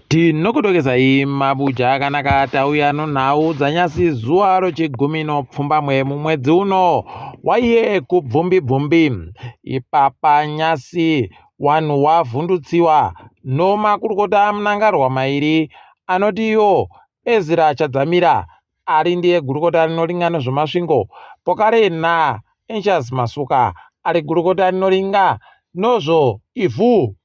Tinokutokezai mabuja akanaka tauya nonhau dzanyasi zuva rochigumi nopfumbamwe mumwedzi uno waiye kubvumbibvumbi. Ipapa nyasi wanhu wavhundutsiwa nomakurukota munangarwa mairi anotiyo Ezra Chadzamira ari ndiye gurukota rinoringa nezvemasvingo, Pokare Nha Anxious Masuka ari gurukota rinoringa nozvo ivhu.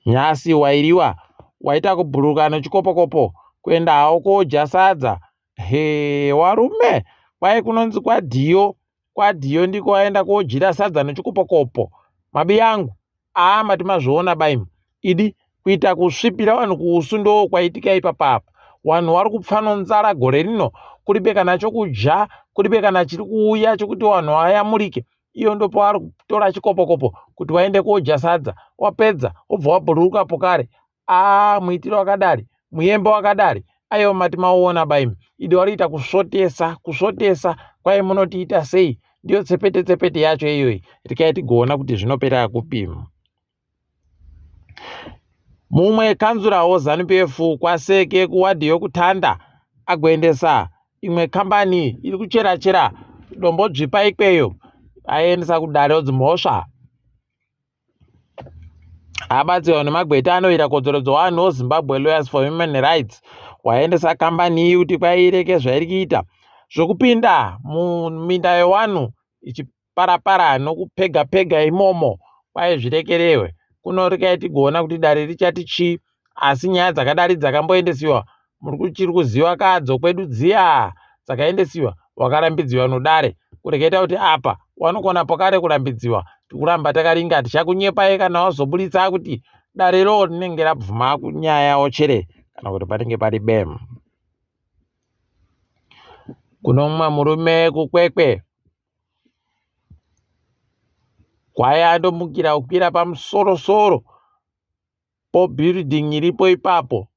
Nyasi wairiwa waita kubhuruka nechikopokopo kuenda hawo koja sadza. Warume kwai kunonzi kwadhiyo ndiko waenda kojira sadza nechikopokopo. Mabi yangu mati mazviona baimi idi kuita kusvipira vanhu kuusu ndo kwaitika ipapapa. Vanhu vari kupfa nonzara gore rino, kuribe kana chokudya, kuribe kana chiri kuuya chokuti vanhu vayamurike. Iyo ndo pavari kutora chikopokopo kuti waende koja sadza, wapedza wobva wabhururuka pokare. Muitiro wakadari, muyembe wakadari, aiwa mati mauona baimi idi wariita kusvotesa kwai munotiita sei? Ndiyo tsepete yacho iyoyi rikai tigoona kuti zvinopera kupi. Mumwe kanzurawo ZANU-PF kwaseke kuwadhi yokutanda agoendesa imwe kambani iri kucherachera dombo dzvipa ikweyo, aiendesa kudare dzimhosva. Abatsiwa nemagweta anoita kodzero dzevanhu Zimbabwe Lawyers for Human Rights waendesa kambani iyi kuti kwaireke zvairi kuita zvokupinda muminda yevanhu ichiparapara nokupega imomo kwai zvirekerewe. Kuno rikai tigoona kuti dare richati chii, asi nyaya dzakadari dzakamboendesiwa chiri kuziva kadzo kwedu dziya dzakaendesiwa wakarambidziwa nodare kureketa kuti apa wanokona pokare kurambidziwa tikuramba takaringa tichakunyepai kana wazoburitsa kuti dare ro rinenge rabvuma kunyaya ochere kana kuti panenge pari bem. Kuno mumwe murume kukwekwe kwai andomukira kukwira pamusoro pobuilding iripo ipapo.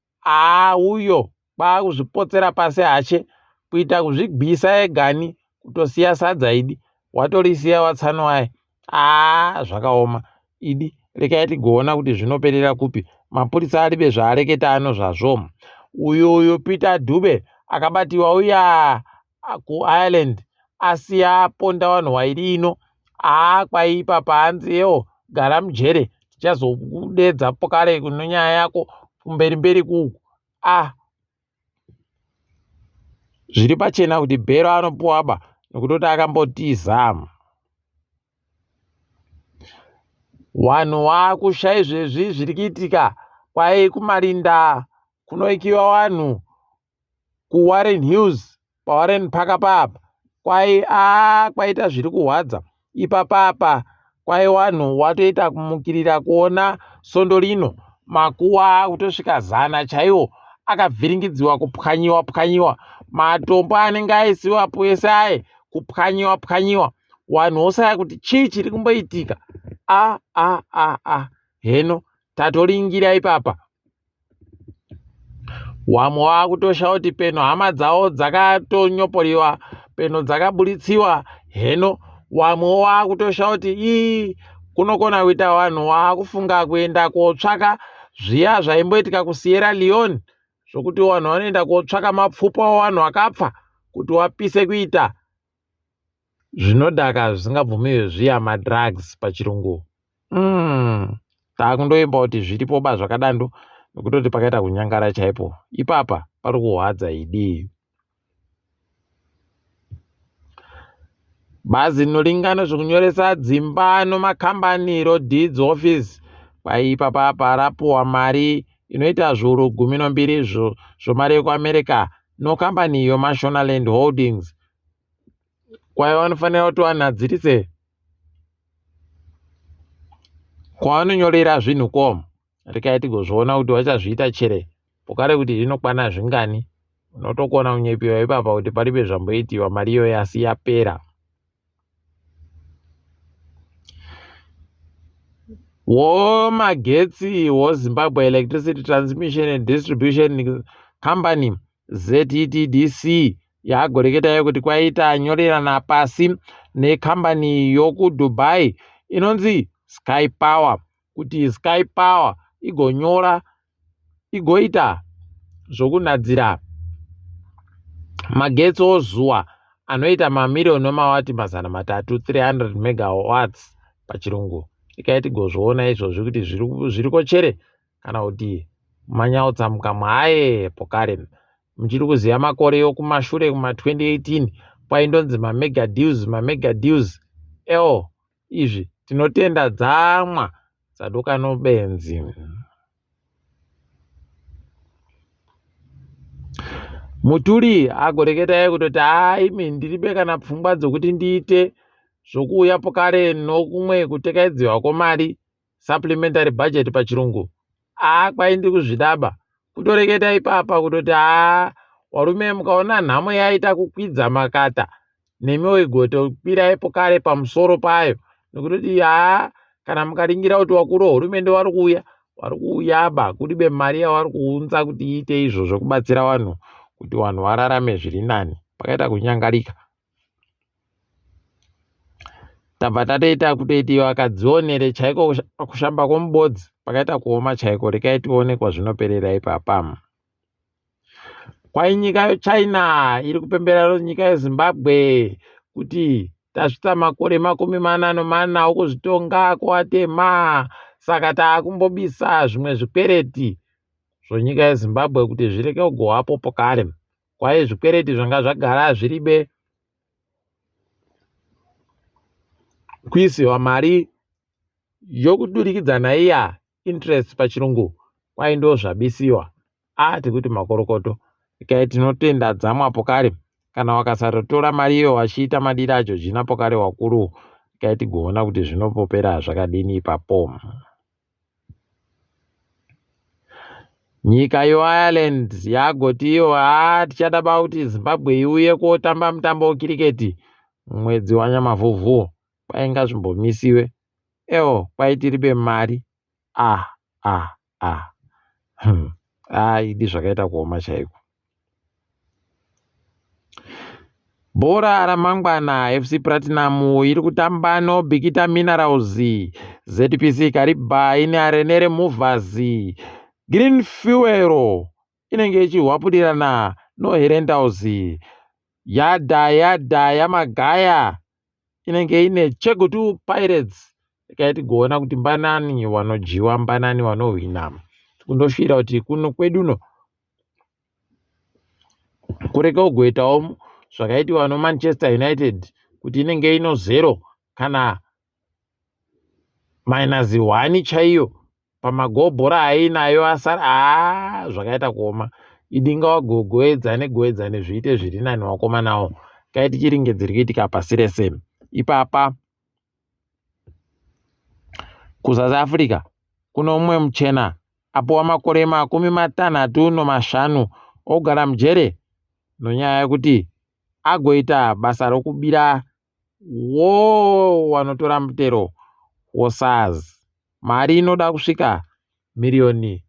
Uyo kwakuzvipotsera pasi hache kuita kuzvigwisa egani kutosiya sadza idi watorisiya watsanwai. Zvakaoma idi rekai tigoona kuti zvinoperera kupi. Mapurisa aribe zvaareketa ano zvazvo. Uyo Peter Dube akabatiwa uya kuIreland asiya ponda vanhu wairi ino. Kwaipa paanziyo gara mujere tichazokudedza pokare kuno nyaya yako kumberimberi kuku. Zviri pachena kuti bhero anopuwaba nokutoti akambotiza. Vanhu vakusha izvezvi zviri kuitika kwai kumarinda kunoikiwa vanhu kuWarren Hills paWarren Park papa kwai kwaita zviri kuhwadza. Ipapapa kwai vanhu watoita kumukirira kuona sondo rino makuwa kutosvika 100 chaiwo akavhiringidziwa kupwanyiwa matombo anenge aisiwapo ese aye kupwanyiwa vanhu osaya kuti chii chiri kumboitika. Heno tatoringira ipapa wamwe wakutosha kuti peno hama dzavo dzakatonyoporiwa, peno dzakaburitsiwa. Heno wamwe wakutosha kuti kunokona kuita vanhu wakufunga kuenda kotsvaka zviya zvaimboitika kuSierra Leone zvokuti vanhu vanoenda kotsvaka mapfupa wavanhu vakapfa kuti wapise kuita zvinodhaka zvisingabvumiwe zviya madrugs pachirungu. Takundoimba kuti zviripoba zvakadando nokutoti pakaita kunyangara chaipo. Ipapa pari kuhwadza idi. Bazi rinoringana zvekunyoresa dzimba nomakambani roDeeds Office kwaipapa parapuwa mari inoita zviuru 12 zvomari yekuAmerica nokambani yoMashonaland Holdings. Kwai vanofanira kuti vanadzirise kwavanonyorera zvinhu komo. Rikai tigozviona kuti vachazviita chere pokare kuti rinokwana zvingani. Unotokona kunyepiwa ipapa kuti paribe zvamboitiwa mari iyo yasi yapera. Magetsi Zimbabwe Electricity Transmission and Distribution Company ZETDC yagoreketa kuti kwaita nyorerana pasi nekambani yokuDubai inonzi Sky Power kuti Sky Power igonyora igoita zvokunadzira magetsi ozuva anoita mamirioni emawati mazana matatu 300 megawatts pachirungu. Ikaiti gozvoona izvozvi kuti zviriko chere kana kuti manyautsamuka mwayepo kare. Muchiri kuziva makore okumashure kuma 2018 kwaindonzi mamegadeals. Izvi tinotenda dzamwa dzadoka nobenzi. Muturi agoreketai kutoti imi ndiribe kana pfungwa dzokuti ndiite zvokuuya pokare nokumwe kutekaidziwa kwemari supplementary budget pachirungu. Kwaindi kuzvidaba kutoreketa ipapa kutoti warume mukaona nhamo yaita kukwidza makata nemiwo igotokwirai pokare pamusoro payo, nokutoti kana mukaringira kuti wakuru hurumende vari kuuya kuribe mari yavari kuunza kuti iite izvo zvokubatsira vanhu kuti vanhu vararame zviri nani. Pakaita kunyangarika. Tabva tatoita kutoiti vakadzionere chaiko kushamba kwomubodzi pakaita kuoma chaiko. Rekai tionekwa zvinoperera ipapa. Kwai nyika yeChina iri kupemberera nyika yeZimbabwe kuti tasvitsa makore 40 okuzvitonga kwatema, saka taakumbobisa zvimwe zvikwereti zvonyika yeZimbabwe kuti zvireke kugowapo pokare. Kwai zvikwereti zvanga zvagara zviribe kuisiwa mari yokudurikidzana iya interest pachirungu, kwai ndo zvabisiwa. Tikuti makorokoto. Ikai tinotenda dzamwa pokare kana wakasatotora mari iyo wachiita madiro acho zvina pokare wakuru. Ikai tigoona kuti zvinopopera zvakadini ipapo. Nyika yeIreland yagoti iyo tichadaba kuti Zimbabwe iuye kotamba mutambo wekiriketi mwedzi wanyamavhuvhu. Kwai ngazvimbomisiwe. Kwai tiribe mari. Idi zvakaita kuoma chaiko. Bhora ramangwana FC Platinum iri kutamba noBikita Minerals, ZPC Kariba ine Arenere Movers, Green Fuel inenge ichihwapudirana noHerendals, Yada Yamagaya inenge ine Chegutu Pirates. Ikaiti goona kuti mbanani wanojiwa mbanani wanohwina. Kundosvira kuti kuno kweduno kureka kugoitawo zvakaitiwa noManchester United kuti inenge ino 0 kana -1 chaiyo pamagobhora ainayo asara. Zvakaita kuoma. Idinga wagogoedzane zviite zviri nani wakomanawo. Kaiti chiringedzeri kuitika pasi rese. Ipapa kuSouth Africa kuno mumwe muchena apowa makore 65 ogara mujere nonyaya yekuti agoita basa rokubira wanotora mutero woSARS. Mari inoda kusvika mamirioni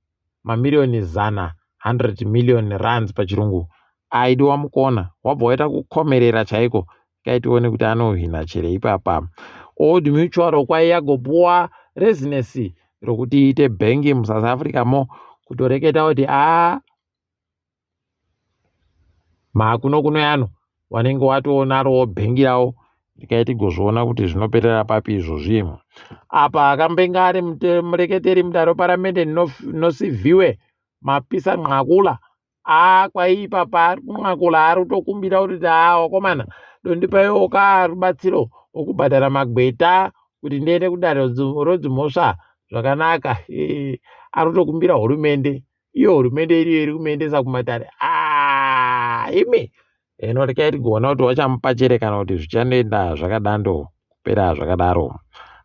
100 million rands pachirungu. Aidi wamukona wabva waita kukomerera chaiko. Kaitione kuti anohwina chere ipapa. Old Mutual kwai yagopuwa rezinesi rokuti iite bhengi muSouth Africa kutoreketa kuti kuno yano wanenge watonaro bhengi rawo. Ikaiti gozvoona kuti zvinoperera papi izvozvi. Apa akambenga ari mureketeri mudare paramende nosiviwe Mapisa Nqakula. Kwai ipapa ari kunqakula ari kutokumbira kuti wakomana dondipaiwo rubatsiro okubhadhara magweta kuti ndiende kudare rodzimhosva zvakanaka. Ari kutokumbira hurumende. Iyo hurumende iriyo iri kumuendesa kumatare. Imi rekai tigoona kuti wachamupa chere kana kuti zvichanoenda zvakadando kupera zvakadaro.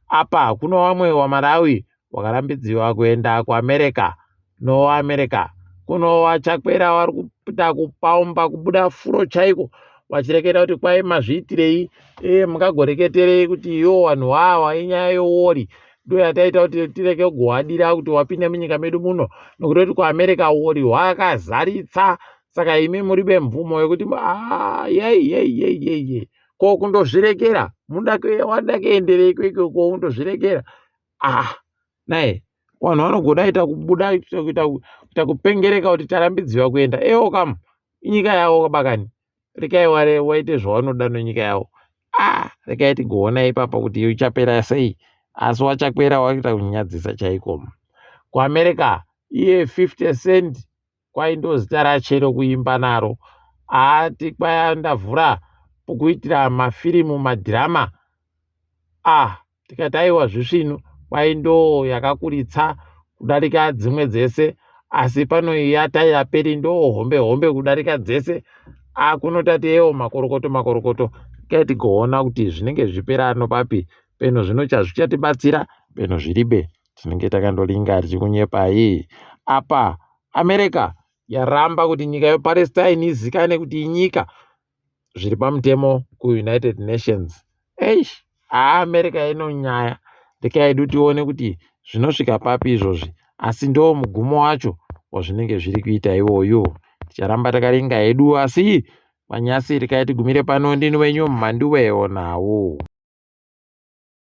Apa kuno vamwe waMalawi wakarambidziwa kuenda kuAmerica. NoAmerica kuno wachakwera vari kuita kupaumba kubuda furo chaiko vachireketa kuti kwai mazviitirei mukagoreketerei kuti vanhu wawa inyaya yewori ndo yataita kuti tireke kugohadira kuti wapinda munyika medu muno nokuti kuAmerica wori hwakazaritsa. Saka imi muri bemvumo yekuti ko kundozvirekera wada kuenderei kweko undozvirekera. Naye vanhu vanogona ita kubuda kuita kupengereka kuti tarambidziwa kuenda ewo kam inyika yavo bakani rekai waite zvavanoda nenyika yavo. Rekai tigoona ipapa kuti uchapera sei, asi wachakwera wakuita kunyadzisa chaiko. kuAmerica iye 50 Cent kwaindo zita rache rokuimba naro, ati kwaya ndavhura pokuitira mafirimu madhirama. Tikati aiwa zvisvinu kwaindo yakakuritsa kudarika dzimwe dzese, asi pano yata yaperi ndo hombe kudarika dzese. Kunotati ewo makorokoto kai tigoona kuti zvinenge zvipera ano papi peno zvichatibatsira peno zviribe tinenge takandolinga tichikunyepai. Apa America yaramba kuti nyika yePalestine izikane kuti inyika zviri pamutemo kuUnited Nations. America inonyaya, rekai du tione kuti zvinosvika papi izvozvi, asi ndo mugumo wacho wazvinenge zviri kuita iwoyo. Ticharamba takaringa hedu, asi manyasi rekai tigumire pano. Ndini wenyu Mhanduwe Onawo.